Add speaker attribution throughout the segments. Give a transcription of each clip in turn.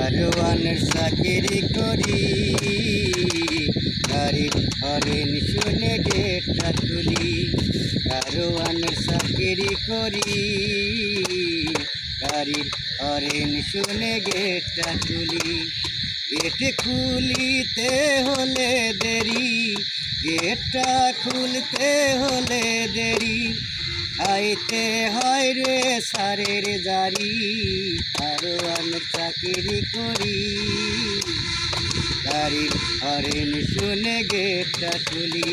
Speaker 1: দারোয়ানের চাকরি করি, গাড়ির হরেন শুনে গেটটা খুলি। দারোয়ানের চাকরি করি, গাড়ির হরেন শুনে গেটটা খুলি। গেট খুলিতে হলে দেরি, গেটটা খুলতে হলে দেরি, খাইতে হয় রে সারের জারি। দারোয়ানের চাকরি করি, গাড়ির হরেন শুনে গেটটা খুলি।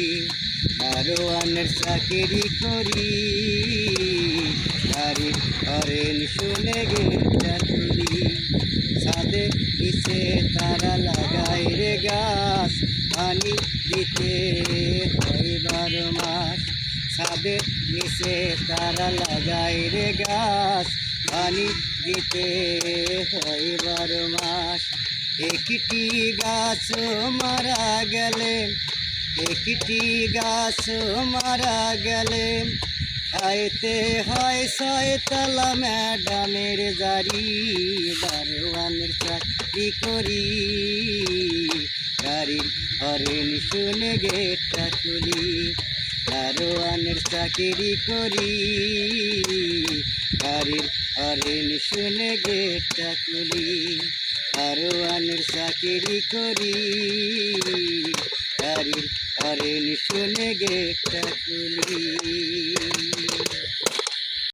Speaker 1: দারোয়ানের চাকরি করি, গাড়ির হরেন শুনে গেটটা খুলি। ছাদে নিচে তারা লাগাই রে গাছ, পানি দিতে হয় 12 মাস। ছাদের নিচে তারা লাগাই রে গাছ, পানি দিতে হয় 12 মাস। একটি গাছ মারা গেলে, একটি গাছ মারা গেলে, খাইতে হয় 6 তলা ম্যাডামের জারি। দারোয়ানের চাকরি করি, গাড়ির হরেন শুনে গেটটা খুলি। দারোয়ানের চাকরি করি, গাড়ির হরেন শুনে গেটটা খুলি। দারোয়ানের চাকরি করি, গাড়ির হরেন শুনে গেটটা খুলি।